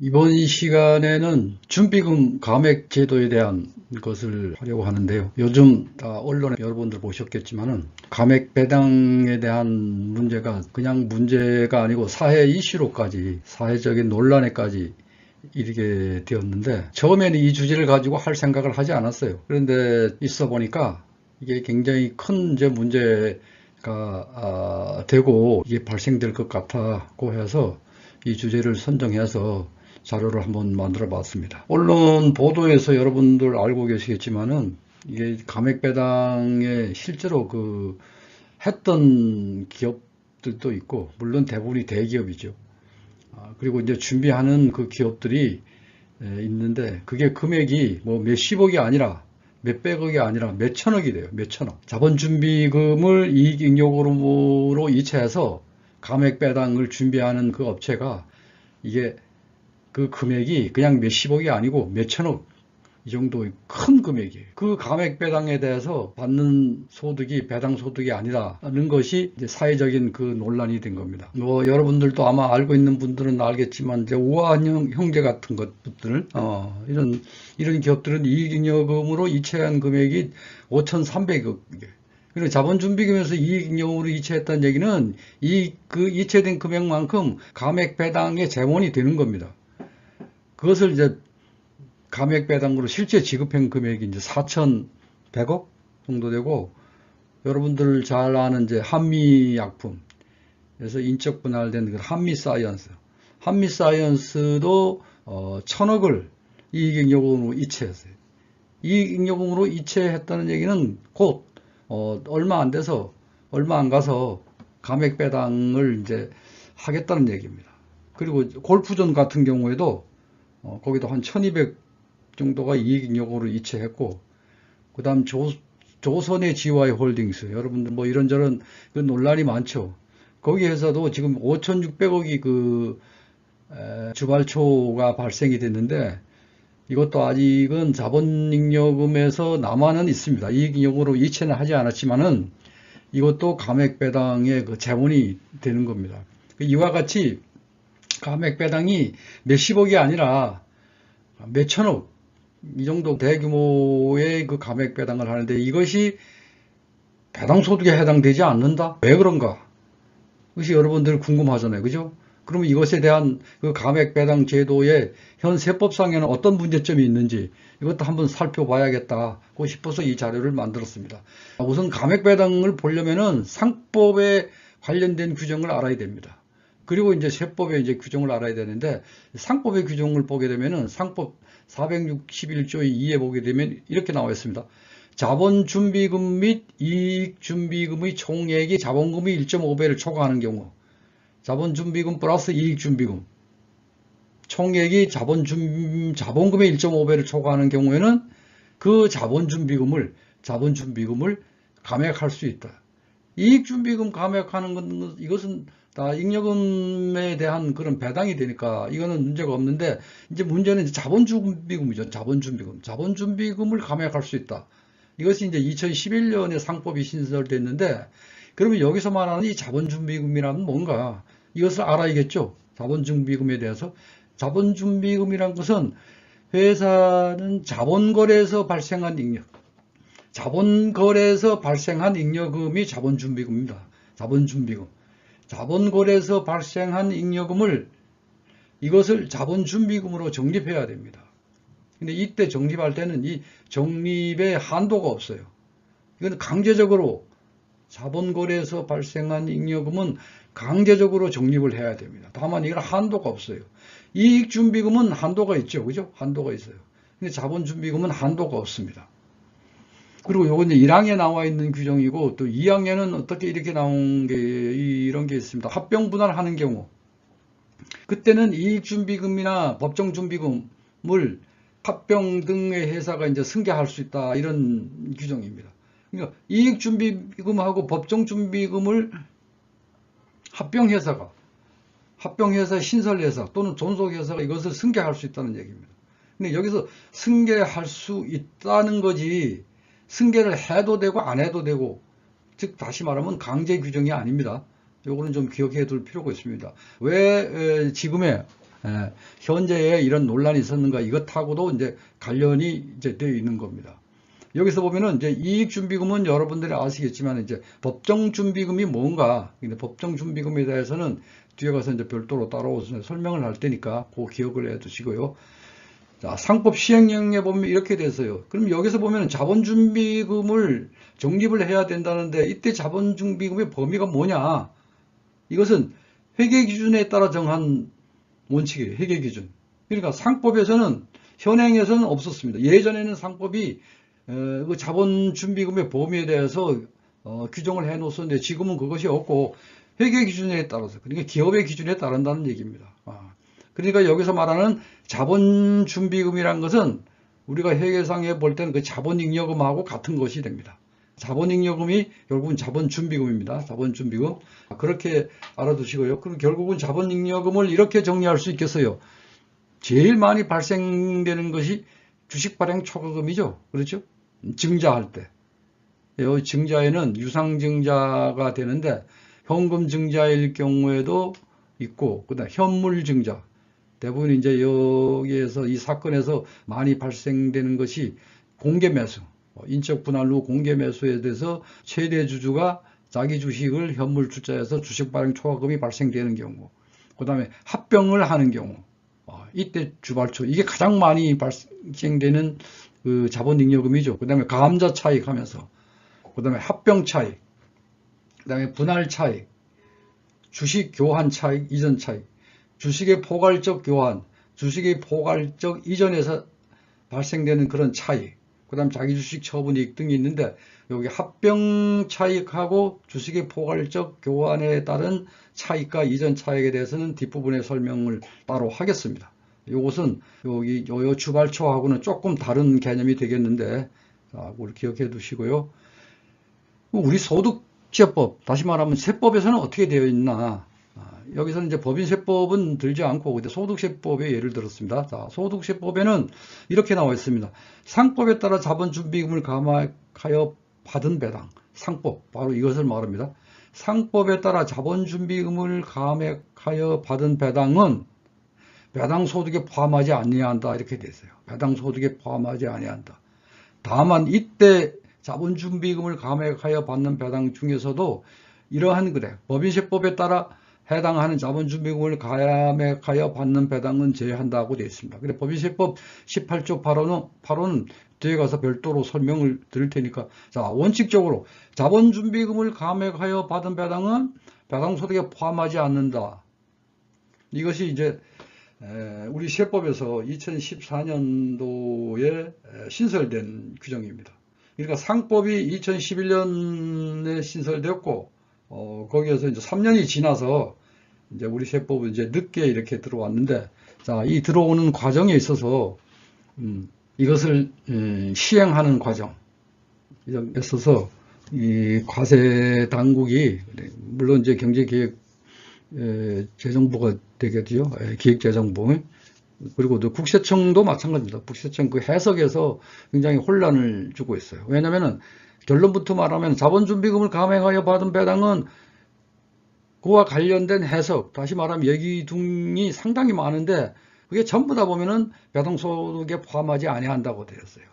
이번 시간에는 준비금 감액 제도에 대한 것을 하려고 하는데요. 요즘 다 언론에 여러분들 보셨겠지만은 감액 배당에 대한 문제가 그냥 문제가 아니고 사회 이슈로까지 사회적인 논란에까지 이르게 되었는데 처음에는 이 주제를 가지고 할 생각을 하지 않았어요. 그런데 있어 보니까 이게 굉장히 큰 문제가 되고 이게 발생될 것 같다고 해서 이 주제를 선정해서 자료를 한번 만들어 봤습니다. 언론 보도에서 여러분들 알고 계시겠지만은 이게 감액 배당에 실제로 했던 기업들도 있고, 물론 대부분이 대기업이죠. 그리고 이제 준비하는 그 기업들이 있는데, 그게 금액이 뭐 몇십억이 아니라 몇백억이 아니라 몇천억이 돼요. 몇천억. 자본준비금을 이익잉여금으로 이체해서 감액 배당을 준비하는 그 업체가 이게 그 금액이 그냥 몇십억이 아니고 몇천억 이 정도 큰 금액이에요. 그 감액 배당에 대해서 받는 소득이 배당 소득이 아니라는 것이 이제 사회적인 그 논란이 된 겁니다. 뭐 여러분들도 아마 알고 있는 분들은 알겠지만 이제 우아한 형제 같은 것들 이런 기업들은 이익잉여금으로 이체한 금액이 5,300억. 그리고 자본준비금에서 이익잉여금으로 이체했다는 얘기는 그 이체된 금액만큼 감액 배당의 재원이 되는 겁니다. 그것을 이제 감액 배당으로 실제 지급한 금액이 이제 4,100억 정도 되고, 여러분들 잘 아는 이제 한미약품, 그래서 인적 분할된 한미 사이언스도 1,000억을 이익잉여금으로 이체했어요. 이익잉여금으로 이체했다는 얘기는 곧 얼마 안 가서 감액 배당을 이제 하겠다는 얘기입니다. 그리고 골프존 같은 경우에도 거기도 한 1,200 정도가 이익잉여금으로 이체했고, 그 다음 조선의 GY 홀딩스, 여러분들 뭐 이런저런 그 논란이 많죠. 거기 회사도 지금 5,600억이 주발초가 발생이 됐는데, 이것도 아직은 자본잉여금에서 남아는 있습니다. 이익잉여금으로 이체는 하지 않았지만은 이것도 감액 배당의 그 재원이 되는 겁니다. 이와 같이 감액 배당이 몇십억이 아니라 몇천억 이 정도 대규모의 그 감액 배당을 하는데, 이것이 배당 소득에 해당되지 않는다? 왜 그런가? 그것이 여러분들 궁금하잖아요. 그죠? 그러면 이것에 대한 그 감액 배당 제도의 현 세법상에는 어떤 문제점이 있는지 이것도 한번 살펴봐야겠다고 싶어서 이 자료를 만들었습니다. 우선 감액 배당을 보려면은 상법에 관련된 규정을 알아야 됩니다. 그리고 이제 세법의 이제 규정을 알아야 되는데, 상법의 규정을 보게 되면은 상법 461조의 2에 보게 되면 이렇게 나와 있습니다. 자본준비금 및 이익준비금의 총액이 자본금의 1.5배를 초과하는 경우, 자본준비금 플러스 이익준비금, 총액이 자본금의 1.5배를 초과하는 경우에는 그 자본준비금을 감액할 수 있다. 이익준비금 감액하는 건 이것은 다 잉여금에 대한 그런 배당이 되니까 이거는 문제가 없는데, 이제 문제는 자본준비금이죠. 자본준비금을 감액할 수 있다. 이것이 이제 2011년에 상법이 신설됐는데, 그러면 여기서 말하는 이 자본준비금이란 뭔가 이것을 알아야겠죠. 자본준비금에 대해서. 자본준비금이란 것은 회사는 자본거래에서 발생한 잉여, 자본거래에서 발생한 잉여금이 자본준비금입니다. 자본준비금. 자본거래에서 발생한 잉여금을 이것을 자본준비금으로 적립해야 됩니다. 근데 이때 적립할 때는 이 적립의 한도가 없어요. 이건 강제적으로 자본거래에서 발생한 잉여금은 강제적으로 적립을 해야 됩니다. 다만 이건 한도가 없어요. 이익준비금은 한도가 있죠. 그죠? 한도가 있어요. 근데 자본준비금은 한도가 없습니다. 그리고 요건 이제 1항에 나와 있는 규정이고, 또 2항에는 어떻게 이렇게 나온 게, 이런 게 있습니다. 합병 분할하는 경우. 그때는 이익준비금이나 법정준비금을 합병 등의 회사가 이제 승계할 수 있다. 이런 규정입니다. 그러니까 이익준비금하고 법정준비금을 합병회사, 신설회사 또는 존속회사가 이것을 승계할 수 있다는 얘기입니다. 근데 여기서 승계할 수 있다는 거지, 승계를 해도 되고 안 해도 되고, 즉 다시 말하면 강제 규정이 아닙니다. 요거는 좀 기억해 둘 필요가 있습니다. 왜 지금의 현재에 이런 논란이 있었는가 이것하고도 이제 관련이 이제 되어 있는 겁니다. 여기서 보면은 이제 이익준비금은 여러분들이 아시겠지만 이제 법정준비금이 뭔가, 근데 법정준비금에 대해서는 뒤에 가서 이제 별도로 따로 설명을 할 테니까 그 기억을 해 두시고요. 자, 상법 시행령에 보면 이렇게 돼서요. 그럼 여기서 보면 자본준비금을 적립을 해야 된다는데 이때 자본준비금의 범위가 뭐냐? 이것은 회계기준에 따라 정한 원칙이에요. 회계기준. 그러니까 상법에서는 현행에서는 없었습니다. 예전에는 상법이 그 자본준비금의 범위에 대해서 규정을 해 놓았었는데 지금은 그것이 없고 회계기준에 따라서, 그러니까 기업의 기준에 따른다는 얘기입니다. 그러니까 여기서 말하는 자본준비금이란 것은 우리가 회계상에 볼 때는 그 자본잉여금하고 같은 것이 됩니다. 자본잉여금이 결국은 자본준비금입니다. 자본준비금. 그렇게 알아두시고요. 그리고 결국은 자본잉여금을 이렇게 정리할 수 있겠어요. 제일 많이 발생되는 것이 주식 발행 초과금이죠. 그렇죠? 증자할 때. 이 증자에는 유상증자가 되는데 현금 증자일 경우에도 있고, 그다음 현물 증자. 대부분 이제 여기에서 이 사건에서 많이 발생되는 것이 공개 매수, 인적 분할 후 공개 매수에 대해서 최대 주주가 자기 주식을 현물 투자해서 주식 발행 초과금이 발생되는 경우, 그 다음에 합병을 하는 경우, 이때 주발초, 이게 가장 많이 발생되는 그 자본잉여금이죠. 그 다음에 감자 차익 하면서, 그 다음에 합병 차익, 그 다음에 분할 차익, 주식 교환 차익, 이전 차익, 주식의 포괄적 교환, 주식의 포괄적 이전에서 발생되는 그런 차익, 그 다음 자기 주식 처분이익 등이 있는데, 여기 합병 차익하고 주식의 포괄적 교환에 따른 차익과 이전 차익에 대해서는 뒷부분에 설명을 따로 하겠습니다. 이것은 여기 요 주발초하고는 조금 다른 개념이 되겠는데, 자, 그걸 기억해 두시고요. 우리 소득세법, 다시 말하면 세법에서는 어떻게 되어 있나? 여기서는 이제 법인세법은 들지 않고 근데 소득세법에 예를 들었습니다. 자, 소득세법에는 이렇게 나와 있습니다. 상법에 따라 자본준비금을 감액하여 받은 배당, 상법, 바로 이것을 말합니다. 상법에 따라 자본준비금을 감액하여 받은 배당은 배당소득에 포함하지 아니한다, 이렇게 돼 있어요. 배당소득에 포함하지 아니한다. 다만 이때 자본준비금을 감액하여 받는 배당 중에서도 이러한 그래, 법인세법에 따라 해당하는 자본준비금을 감액하여 받는 배당은 제외한다고 되어 있습니다. 근데 법인세법 18조 8호는 뒤에 가서 별도로 설명을 드릴 테니까, 자, 원칙적으로 자본준비금을 감액하여 받은 배당은 배당소득에 포함하지 않는다. 이것이 이제 우리 세법에서 2014년도에 신설된 규정입니다. 그러니까 상법이 2011년에 신설되었고, 거기에서 이제 3년이 지나서 이제 우리 세법은 이제 늦게 이렇게 들어왔는데, 자, 이 들어오는 과정에 있어서, 이것을 시행하는 과정에 있어서, 이 과세 당국이, 물론 이제 경제기획, 재정부가 되겠죠. 기획재정부. 그리고 또 국세청도 마찬가지입니다. 국세청 그 해석에서 굉장히 혼란을 주고 있어요. 왜냐면은, 결론부터 말하면 자본준비금을 감액하여 받은 배당은 그와 관련된 해석, 다시 말하면 얘기둥이 상당히 많은데 그게 전부 다 보면은 배당소득에 포함하지 아니한다고 되었어요.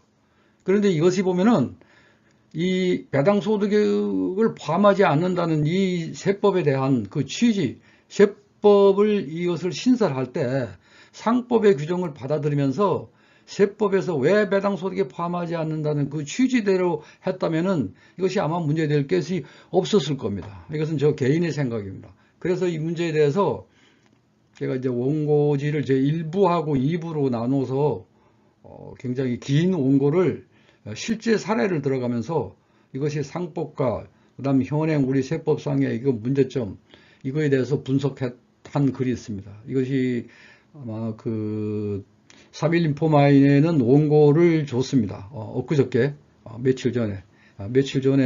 그런데 이것이 보면은 이 배당소득을 포함하지 않는다는 이 세법에 대한 그 취지, 세법을 이것을 신설할 때 상법의 규정을 받아들이면서 세법에서 왜 배당소득에 포함하지 않는다는 그 취지대로 했다면은 이것이 아마 문제될 것이 없었을 겁니다. 이것은 저 개인의 생각입니다. 그래서 이 문제에 대해서 제가 이제 원고지를 제 1부하고 2부로 나눠서 굉장히 긴 원고를 실제 사례를 들어가면서 이것이 상법과 그다음 현행 우리 세법상의 이거 문제점, 이거에 대해서 분석한 글이 있습니다. 이것이 아마 그 3일 인포마인에는 원고를 줬습니다. 엊그저께, 며칠 전에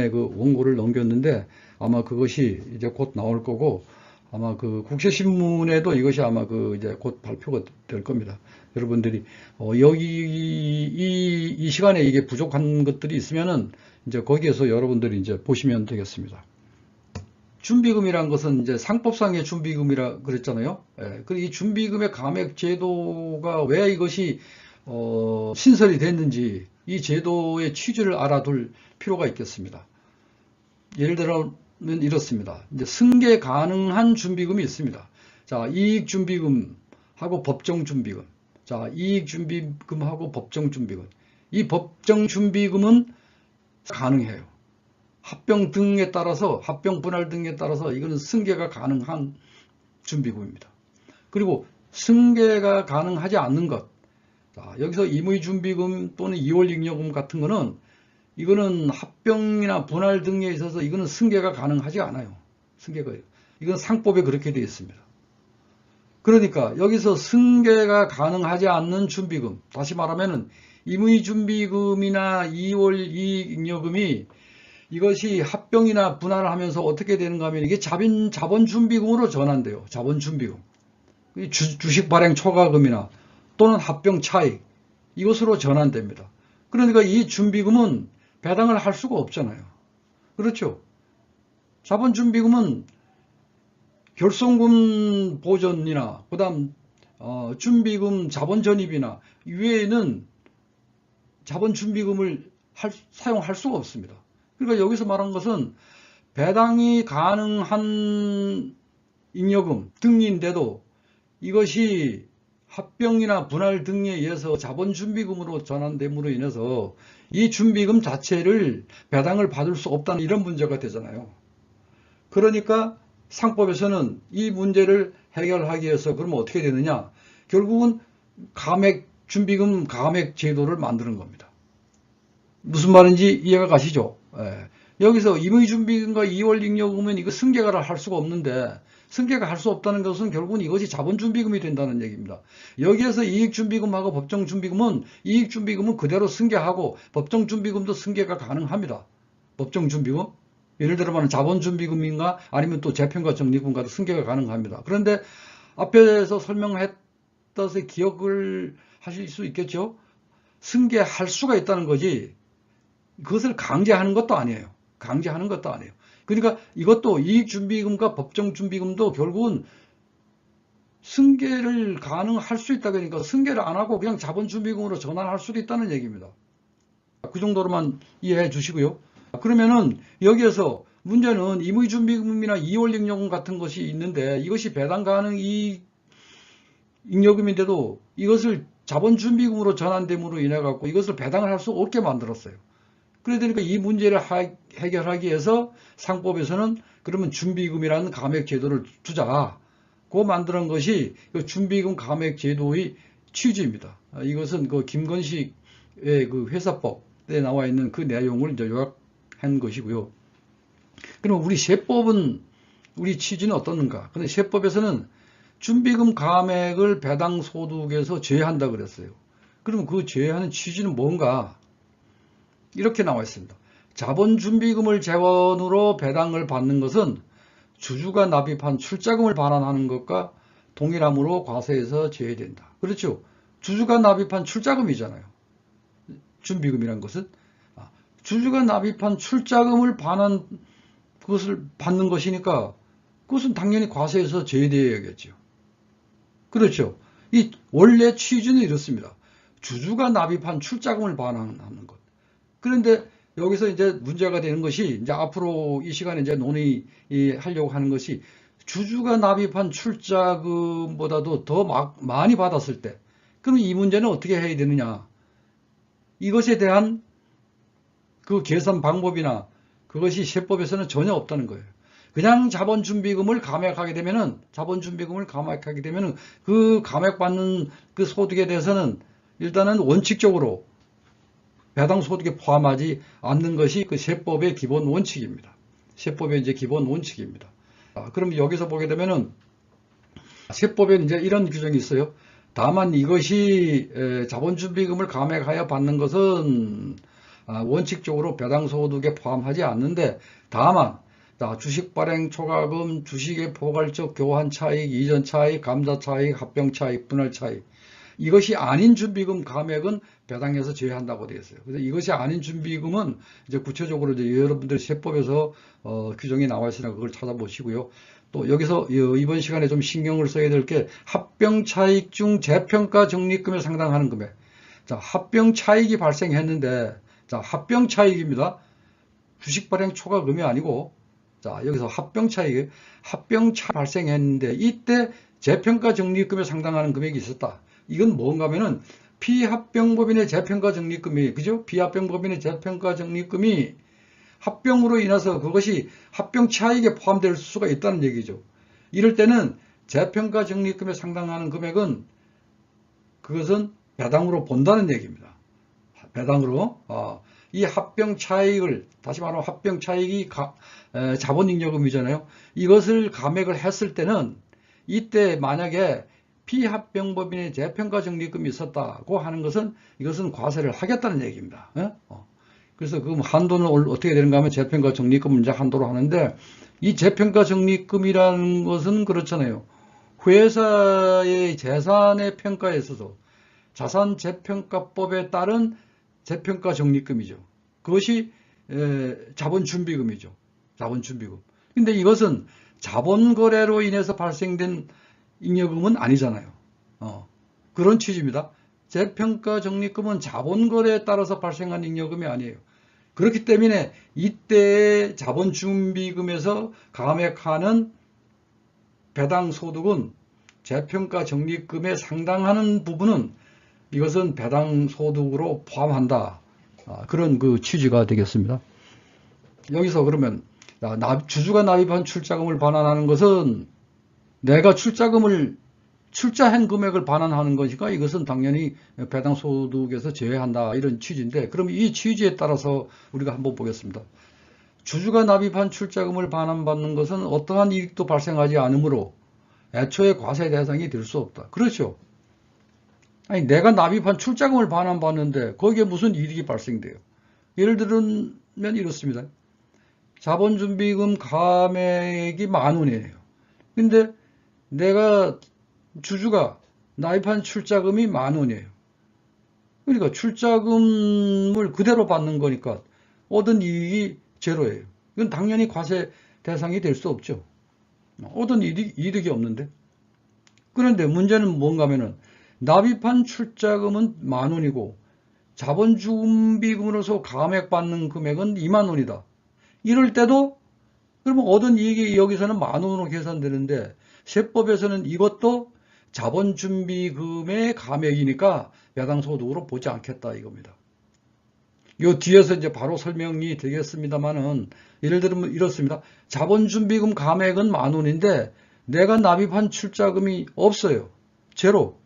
그 원고를 넘겼는데 아마 그것이 이제 곧 나올 거고, 아마 그 국세신문에도 이것이 아마 그 이제 곧 발표가 될 겁니다. 여러분들이, 여기 이 시간에 이게 부족한 것들이 있으면은 이제 거기에서 여러분들이 이제 보시면 되겠습니다. 준비금이란 것은 이제 상법상의 준비금이라 그랬잖아요. 예, 이 준비금의 감액 제도가 왜 이것이 신설이 됐는지 이 제도의 취지를 알아둘 필요가 있겠습니다. 예를 들면 이렇습니다. 이제 승계 가능한 준비금이 있습니다. 자, 이익준비금하고 법정준비금. 자, 이익준비금하고 법정준비금. 이 법정준비금은 가능해요. 합병 등에 따라서, 합병 분할 등에 따라서 이거는 승계가 가능한 준비금입니다. 그리고 승계가 가능하지 않는 것. 자, 여기서 임의준비금 또는 이월잉여금 같은 거는 이거는 합병이나 분할 등에 있어서 이거는 승계가 가능하지 않아요. 이건 상법에 그렇게 되어 있습니다. 그러니까 여기서 승계가 가능하지 않는 준비금, 다시 말하면은 임의준비금이나 이월이익잉여금이 이것이 합병이나 분할을 하면서 어떻게 되는가 하면 이게 자본준비금으로 전환돼요. 자본준비금. 주식 발행 초과금이나 또는 합병 차익, 이것으로 전환됩니다. 그러니까 이 준비금은 배당을 할 수가 없잖아요. 그렇죠? 자본준비금은 결손금 보전이나 그다음 준비금 자본전입이나 이외에는 자본준비금을 사용할 수가 없습니다. 그러니까 여기서 말한 것은 배당이 가능한 잉여금 등인데도 이것이 합병이나 분할 등에 의해서 자본준비금으로 전환됨으로 인해서 이 준비금 자체를 배당을 받을 수 없다는 이런 문제가 되잖아요. 그러니까 상법에서는 이 문제를 해결하기 위해서 그러면 어떻게 되느냐? 결국은 준비금 감액 제도를 만드는 겁니다. 무슨 말인지 이해가 가시죠? 예. 여기서 임의준비금과 이월잉여금은 이거 승계가 할 수가 없는데 승계가 할 수 없다는 것은 결국은 이것이 자본준비금이 된다는 얘기입니다. 여기에서 이익준비금하고 법정준비금은 이익준비금은 그대로 승계하고 법정준비금도 승계가 가능합니다. 법정준비금? 예를 들어보면 자본준비금인가 아니면 또 재편과 적립금과도 승계가 가능합니다. 그런데 앞에서 설명했듯이 기억을 하실 수 있겠죠? 승계할 수가 있다는 거지 그것을 강제하는 것도 아니에요. 강제하는 것도 아니에요. 그러니까 이것도 이익준비금과 법정준비금도 결국은 승계를 가능할 수 있다. 그러니까 승계를 안 하고 그냥 자본준비금으로 전환할 수도 있다는 얘기입니다. 그 정도로만 이해해 주시고요. 그러면은 여기에서 문제는 임의준비금이나 이월잉여금 같은 것이 있는데 이것이 배당 가능 잉여금인데도 이것을 자본준비금으로 전환됨으로 인해 갖고 이것을 배당을 할 수 없게 만들었어요. 그러니까 이 문제를 해결하기 위해서 상법에서는 그러면 준비금이라는 감액 제도를 두자고 만드는 것이 그 준비금 감액 제도의 취지입니다. 이것은 그 김건식의 그 회사법에 나와 있는 그 내용을 이제 요약한 것이고요. 그럼 우리 세법은 우리 취지는 어떻는가? 근데 세법에서는 준비금 감액을 배당 소득에서 제외한다 그랬어요. 그러면 그 제외하는 취지는 뭔가? 이렇게 나와 있습니다. 자본준비금을 재원으로 배당을 받는 것은 주주가 납입한 출자금을 반환하는 것과 동일하므로 과세에서 제외된다. 그렇죠? 주주가 납입한 출자금이잖아요. 준비금이란 것은 주주가 납입한 출자금을 그것을 받는 것이니까 그것은 당연히 과세에서 제외되어야겠죠. 그렇죠? 이 원래 취지는 이렇습니다. 주주가 납입한 출자금을 반환하는 것. 그런데 여기서 이제 문제가 되는 것이 이제 앞으로 이 시간에 이제 논의하려고 하는 것이 주주가 납입한 출자금보다도 더 많이 받았을 때 그럼 이 문제는 어떻게 해야 되느냐? 이것에 대한 그 계산 방법이나 그것이 세법에서는 전혀 없다는 거예요. 그냥 자본준비금을 감액하게 되면은 그 감액받는 그 소득에 대해서는 일단은 원칙적으로 배당 소득에 포함하지 않는 것이 그 세법의 기본 원칙입니다. 세법의 이제 기본 원칙입니다. 그럼 여기서 보게 되면은 세법에 이제 이런 규정이 있어요. 다만 이것이 자본준비금을 감액하여 받는 것은 원칙적으로 배당 소득에 포함하지 않는데 다만 주식 발행 초과금, 주식의 포괄적 교환 차익, 이전 차익, 감자 차익, 합병 차익, 분할 차익 이것이 아닌 준비금 감액은 배당에서 제외한다고 되어 있어요. 그래서 이것이 아닌 준비금은 이제 구체적으로 이제 여러분들 세법에서 규정이 나와 있으니까 그걸 찾아보시고요. 또 여기서 이번 시간에 좀 신경을 써야 될 게 합병 차익 중 재평가 적립금에 상당하는 금액. 자, 합병 차익이 발생했는데, 자, 합병 차익입니다. 주식 발행 초과금이 아니고, 자, 여기서 합병 차익 발생했는데, 이때 재평가 적립금에 상당하는 금액이 있었다. 이건 뭔가 하면은, 피합병법인의 재평가 적립금이, 그죠? 피합병법인의 재평가 적립금이 합병으로 인해서 그것이 합병 차익에 포함될 수가 있다는 얘기죠. 이럴 때는 재평가 적립금에 상당하는 금액은 그것은 배당으로 본다는 얘기입니다. 배당으로 이 합병 차익을 다시 말하면 합병 차익이 자본잉여금이잖아요. 이것을 감액을 했을 때는 이때 만약에 피합병법인의 재평가 적립금이 있었다고 하는 것은 이것은 과세를 하겠다는 얘기입니다. 그래서 그 한도는 어떻게 되는가 하면 재평가 적립금을 이제 한도로 하는데 이 재평가 적립금이라는 것은 그렇잖아요. 회사의 재산의 평가에 있어서 자산 재평가법에 따른 재평가 적립금이죠. 그것이 자본준비금이죠. 자본준비금. 근데 이것은 자본거래로 인해서 발생된 잉여금은 아니잖아요. 그런 취지입니다. 재평가 적립금은 자본거래에 따라서 발생한 잉여금이 아니에요. 그렇기 때문에 이때의 자본준비금에서 감액하는 배당소득은 재평가 적립금에 상당하는 부분은 이것은 배당소득으로 포함한다. 그런 그 취지가 되겠습니다. 여기서 그러면 주주가 납입한 출자금을 반환하는 것은 내가 출자한 금액을 반환하는 것이니까 이것은 당연히 배당소득에서 제외한다. 이런 취지인데 그럼 이 취지에 따라서 우리가 한번 보겠습니다. 주주가 납입한 출자금을 반환받는 것은 어떠한 이익도 발생하지 않으므로 애초에 과세 대상이 될 수 없다. 그렇죠. 아니 내가 납입한 출자금을 반환받는데 거기에 무슨 이익이 발생돼요. 예를 들면 이렇습니다. 자본준비금 감액이 10,000원이에요. 근데 내가 주주가 납입한 출자금이 10,000원이에요. 그러니까 출자금을 그대로 받는 거니까 얻은 이익이 제로예요. 이건 당연히 과세 대상이 될 수 없죠. 얻은 이득이 없는데. 그런데 문제는 뭔가 하면은 납입한 출자금은 10,000원이고 자본준비금으로서 감액받는 금액은 20,000원이다. 이럴 때도 그러면 얻은 이익이 여기서는 10,000원으로 계산되는데 세법에서는 이것도 자본준비금의 감액이니까 배당소득으로 보지 않겠다 이겁니다. 요 뒤에서 이제 바로 설명이 되겠습니다만은 예를 들면 이렇습니다. 자본준비금 감액은 10,000원인데 내가 납입한 출자금이 없어요. 제로.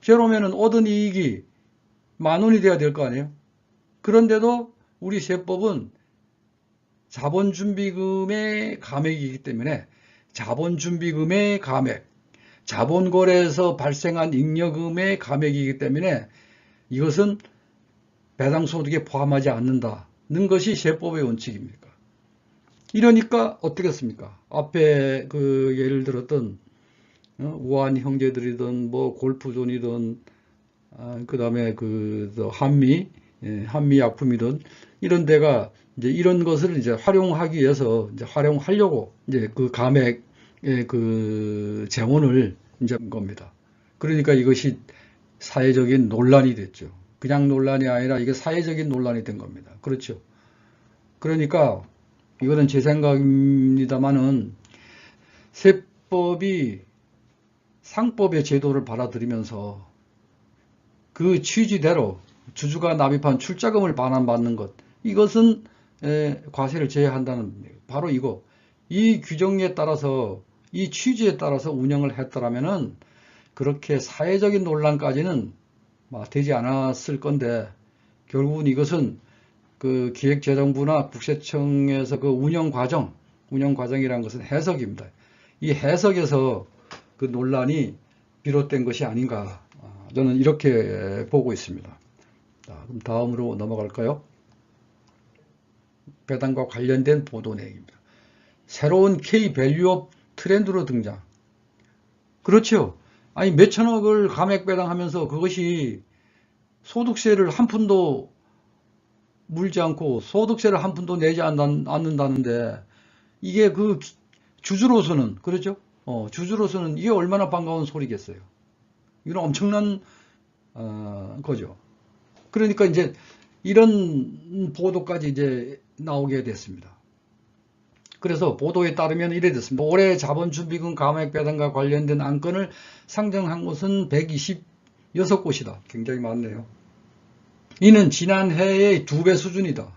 제로면은 얻은 이익이 10,000원이 돼야 될 거 아니에요. 그런데도 우리 세법은 자본준비금의 감액이기 때문에 자본준비금의 감액, 자본거래에서 발생한 잉여금의 감액이기 때문에 이것은 배당소득에 포함하지 않는다는 것이 세법의 원칙입니까? 이러니까 어떻겠습니까? 앞에 그 예를 들었던 우한 형제들이든 뭐 골프존이든 그 다음에 그 한미 약품이든 이런 데가 이제 이런 것을 이제 활용하기 위해서 이제 활용하려고 이제 그 감액의 그 재원을 이제 겁니다. 그러니까 이것이 사회적인 논란이 됐죠. 그냥 논란이 아니라 이게 사회적인 논란이 된 겁니다. 그렇죠. 그러니까 이거는 제 생각입니다만은 세법이 상법의 제도를 받아들이면서 그 취지대로 주주가 납입한 출자금을 반환받는 것 이것은 과세를 제외한다는 바로 이거 이 규정에 따라서 이 취지에 따라서 운영을 했더라면은 그렇게 사회적인 논란까지는 되지 않았을 건데 결국은 이것은 그 기획재정부나 국세청에서 그 운영 과정이라는 것은 해석입니다. 이 해석에서 그 논란이 비롯된 것이 아닌가 저는 이렇게 보고 있습니다. 자, 그럼 다음으로 넘어갈까요? 배당과 관련된 보도 내용입니다. 새로운 K 밸류업 트렌드로 등장. 그렇죠. 아니, 몇천억을 감액배당하면서 그것이 소득세를 한 푼도 물지 않고 소득세를 한 푼도 내지 않는다는데, 이게 그 주주로서는, 그렇죠? 주주로서는 이게 얼마나 반가운 소리겠어요. 이건 엄청난 거죠. 그러니까 이제 이런 보도까지 이제 나오게 됐습니다. 그래서 보도에 따르면 이래 됐습니다. 올해 자본준비금 감액배당과 관련된 안건을 상정한 곳은 126곳이다. 굉장히 많네요. 이는 지난해의 2배 수준이다.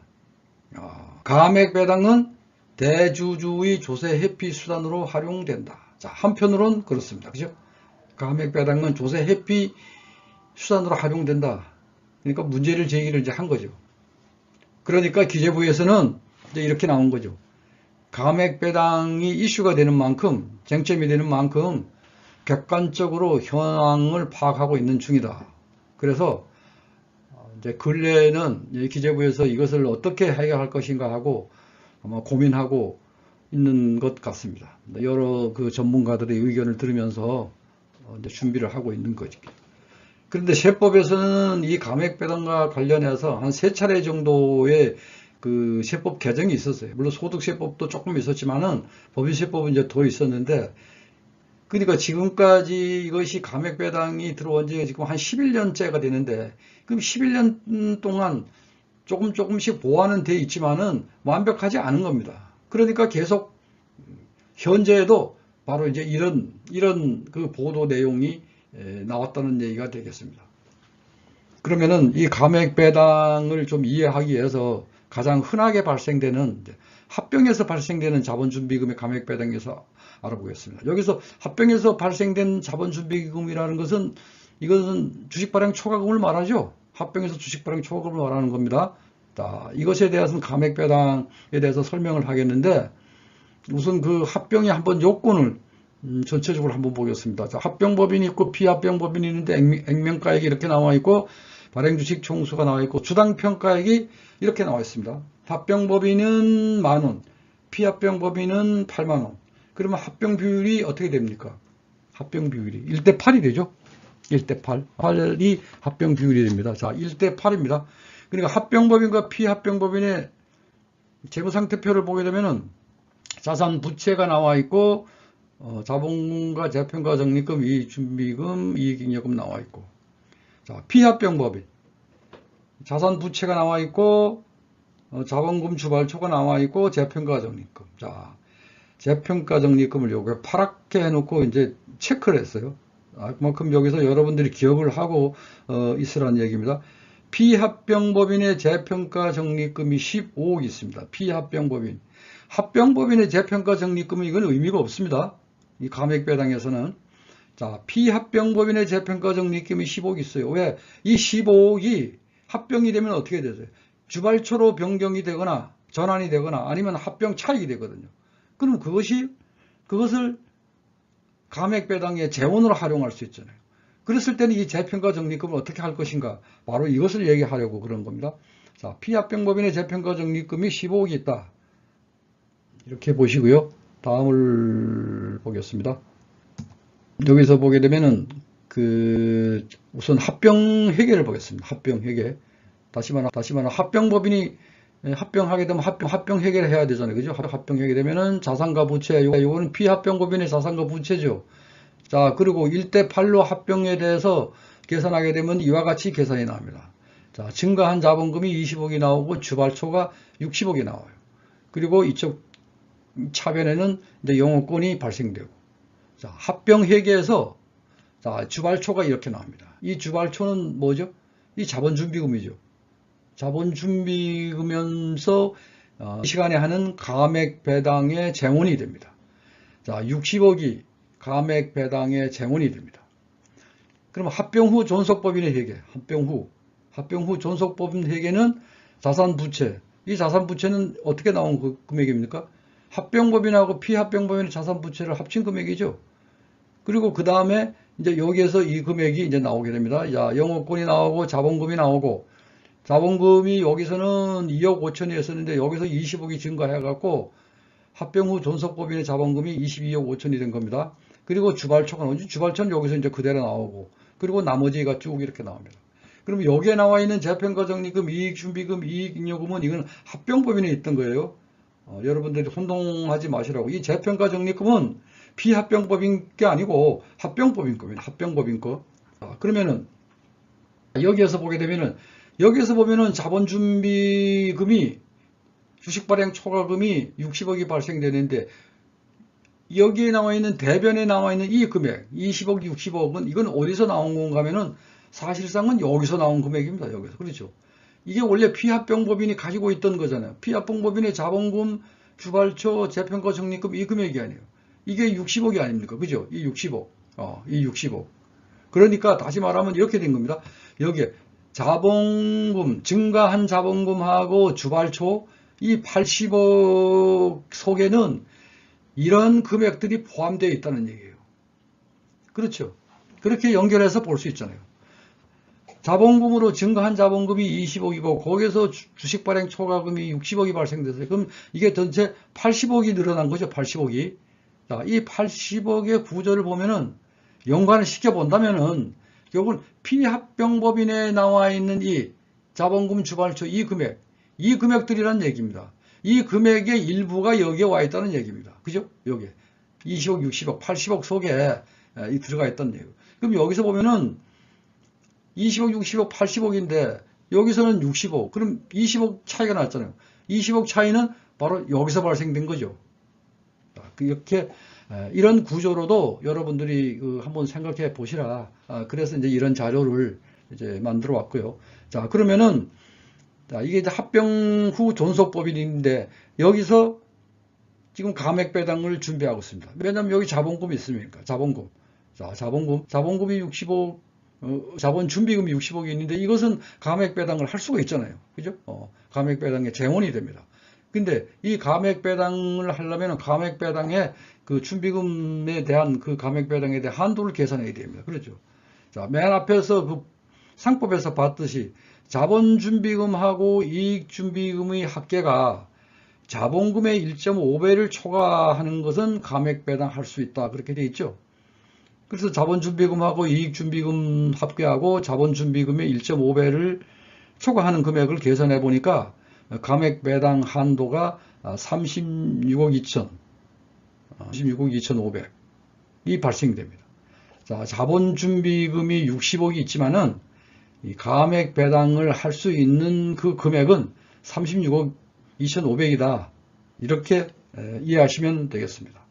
감액배당은 대주주의 조세 회피 수단으로 활용된다. 자, 한편으론 그렇습니다. 그죠? 감액배당은 조세 회피 수단으로 활용된다. 그러니까 문제를 제기를 이제 한 거죠. 그러니까 기재부에서는 이제 이렇게 나온 거죠. 감액배당이 이슈가 되는 만큼, 쟁점이 되는 만큼 객관적으로 현황을 파악하고 있는 중이다. 그래서 이제 근래에는 기재부에서 이것을 어떻게 해결할 것인가 하고 아마 고민하고 있는 것 같습니다. 여러 그 전문가들의 의견을 들으면서 이제 준비를 하고 있는 거죠. 그런데 세법에서는 이 감액배당과 관련해서 한 3차례 정도의 그 세법 개정이 있었어요. 물론 소득세법도 조금 있었지만은 법인세법은 이제 더 있었는데, 그러니까 지금까지 이것이 감액배당이 들어온 지 지금 한 11년째가 되는데, 그럼 11년 동안 조금씩 보완은 돼 있지만은 완벽하지 않은 겁니다. 그러니까 계속 현재에도 바로 이제 이런 그 보도 내용이 나왔다는 얘기가 되겠습니다. 그러면은 이 감액배당을 좀 이해하기 위해서 가장 흔하게 발생되는 합병에서 발생되는 자본준비금의 감액배당에서 알아보겠습니다. 여기서 합병에서 발생된 자본준비금이라는 것은 이것은 주식발행 초과금을 말하죠. 합병에서 주식발행 초과금을 말하는 겁니다. 자, 이것에 대해서는 감액배당에 대해서 설명을 하겠는데, 우선 그 합병의 한번 요건을 전체적으로 한번 보겠습니다. 자, 합병법인이 있고 피합병법인이 있는데 액면가액이 이렇게 나와 있고 발행주식 총수가 나와 있고 주당평가액이 이렇게 나와 있습니다. 합병법인은 10,000원, 피합병법인은 80,000원. 그러면 합병 비율이 어떻게 됩니까? 합병 비율이 1대8이 되죠. 1대8. 8이 합병 비율이 됩니다. 자, 1대8입니다. 그러니까 합병법인과 피합병법인의 재무상태표를 보게 되면은 자산 부채가 나와 있고, 자본금과 재평가 적립금, 이익준비금, 이익잉여금 나와 있고. 자, 피합병법인. 자산 부채가 나와 있고, 자본금 주발초가 나와 있고, 재평가 적립금. 자, 재평가 적립금을 요게 파랗게 해놓고 이제 체크를 했어요. 그만큼 여기서 여러분들이 기억을 하고 있으라는 얘기입니다. 피합병법인의 재평가 적립금이 15억 있습니다. 피합병법인. 합병법인의 재평가 적립금은 이건 의미가 없습니다. 이 감액배당에서는. 자, 피합병법인의 재평가 적립금이 15억 있어요. 왜? 이 15억이 합병이 되면 어떻게 되죠? 주발초로 변경이 되거나 전환이 되거나 아니면 합병 차익이 되거든요. 그럼 그것을 감액배당의 재원으로 활용할 수 있잖아요. 그랬을 때는 이 재평가 적립금을 어떻게 할 것인가? 바로 이것을 얘기하려고 그런 겁니다. 자, 피합병법인의 재평가 적립금이 15억이 있다. 이렇게 보시고요. 다음을 보겠습니다. 여기서 보게 되면은 우선 합병 회계를 보겠습니다. 합병 회계. 다시 말하면 합병법인이 합병하게 되면 합병 회계를 해야 되잖아요. 그죠? 합병 회계 되면은 자산과 부채, 이거는 피합병법인의 자산과 부채죠. 자, 그리고 1대8로 합병에 대해서 계산하게 되면 이와 같이 계산이 나옵니다. 자, 증가한 자본금이 20억이 나오고 주발초가 60억이 나와요. 그리고 이쪽 차변에는 이제 영업권이 발생되고. 자, 합병 회계에서 자, 주발초가 이렇게 나옵니다. 이 주발초는 뭐죠? 이 자본준비금이죠. 자본준비금면서 이 시간에 하는 감액배당의 쟁원이 됩니다. 자, 60억이 감액배당의 쟁원이 됩니다. 그럼 합병 후 존속법인의 회계, 합병 후 존속법인 회계는 자산부채. 이 자산부채는 어떻게 나온 그 금액입니까? 합병법인하고 피합병법인의 자산부채를 합친 금액이죠. 그리고 그 다음에 이제 여기에서 이 금액이 이제 나오게 됩니다. 자, 영업권이 나오고 자본금이 나오고, 자본금이 여기서는 2억 5천이었었는데 여기서 20억이 증가해갖고 합병 후 존속법인의 자본금이 22억 5천이 된 겁니다. 그리고 주발초가 나오지. 주발초는 여기서 이제 그대로 나오고, 그리고 나머지가 쭉 이렇게 나옵니다. 그럼 여기에 나와 있는 재평가적립금, 이익준비금, 이익잉여금은 이건 합병법인에 있던 거예요. 여러분들이 혼동하지 마시라고. 이 재평가적립금은 비합병법인 게 아니고 합병법인 겁니다. 합병법인 거. 그러면은 여기에서 보게 되면은 여기에서 보면은 자본준비금이 주식발행 초과금이 60억이 발생되는데 여기에 나와 있는 대변에 나와 있는 이 금액 20억, 60억은 이건 어디서 나온 건가 하면은 사실상은 여기서 나온 금액입니다. 여기서. 그렇죠. 이게 원래 피합병법인이 가지고 있던 거잖아요. 피합병법인의 자본금, 주발초, 재평가 적립금 이 금액이 아니에요. 이게 60억이 아닙니까? 그죠? 이 60억. 이 60억. 그러니까 다시 말하면 이렇게 된 겁니다. 여기에 자본금, 증가한 자본금하고 주발초 이 80억 속에는 이런 금액들이 포함되어 있다는 얘기예요. 그렇죠. 그렇게 연결해서 볼 수 있잖아요. 자본금으로 증가한 자본금이 20억이고 거기에서 주식 발행 초과금이 60억이 발생됐어요. 그럼 이게 전체 80억이 늘어난 거죠. 80억이. 자, 이 80억의 구조를 보면은 연관을 시켜 본다면은 결국은 피합병법인에 나와 있는 이 자본금, 주발초 이 금액, 이 금액들이란 얘기입니다. 이 금액의 일부가 여기에 와 있다는 얘기입니다. 그죠? 여기에 20억, 60억, 80억 속에 들어가 있다는 얘기예요. 그럼 여기서 보면은 20억, 60억, 80억인데 여기서는 60억. 그럼 20억 차이가 났잖아요. 20억 차이는 바로 여기서 발생된 거죠. 이렇게 이런 구조로도 여러분들이 한번 생각해 보시라. 그래서 이제 이런 자료를 이제 만들어 왔고요. 자, 그러면은 이게 이제 합병 후 존속법인인데 여기서 지금 감액 배당을 준비하고 있습니다. 왜냐하면 여기 자본금이 있으니까 자본금. 자, 자본금이 60억, 자본 준비금이 60억이 있는데 이것은 감액 배당을 할 수가 있잖아요. 그죠? 감액 배당의 재원이 됩니다. 근데 이 감액 배당을 하려면 감액 배당의 그 준비금에 대한 그 감액 배당에 대한 한도를 계산해야 됩니다. 그렇죠? 자, 맨 앞에서 그 상법에서 봤듯이 자본 준비금하고 이익 준비금의 합계가 자본금의 1.5배를 초과하는 것은 감액 배당할 수 있다. 그렇게 돼 있죠. 그래서 자본준비금하고 이익준비금 합계하고 자본준비금의 1.5배를 초과하는 금액을 계산해 보니까 감액 배당 한도가 36억 2천, 36억 2,500이 발생됩니다. 자, 자본준비금이 60억이 있지만은 이 감액 배당을 할 수 있는 그 금액은 36억 2,500이다. 이렇게 이해하시면 되겠습니다.